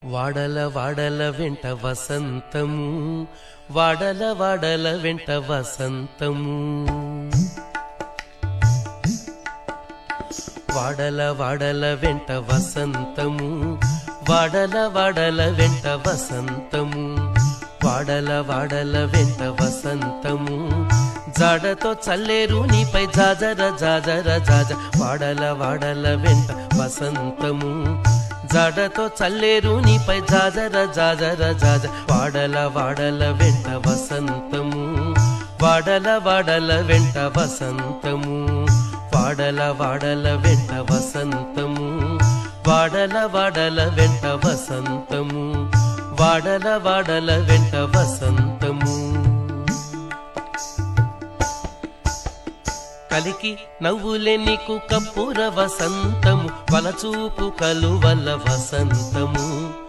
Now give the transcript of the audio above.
వాడల వాడల వెంట వసంతము, వాడల వాడల వెంట వసంతము, వాడల వాడల వెంట వసంతము, వాడల వాడల వెంట వసంతము, వాడల వాడల వెంట వసంతము, జాడతో చల్లేరు నీపై జాజర జాజర జాజ, వాడల వాడల వెంట వసంతము, జాడతో చల్లేరు నీపై జాజర జాజర జాజ, వాడల వాడల వెంట వసంతము, వాడల వాడల వెంట వసంతము, వాడల వాడల వెంట వసంతము, వాడల వాడల వెంట వసంతము, వాడల వాడల వెంట వసంతము. కలికి నవ్వులే నీకు కప్పుర వసంతము, వలచూపు కలువల వసంతము.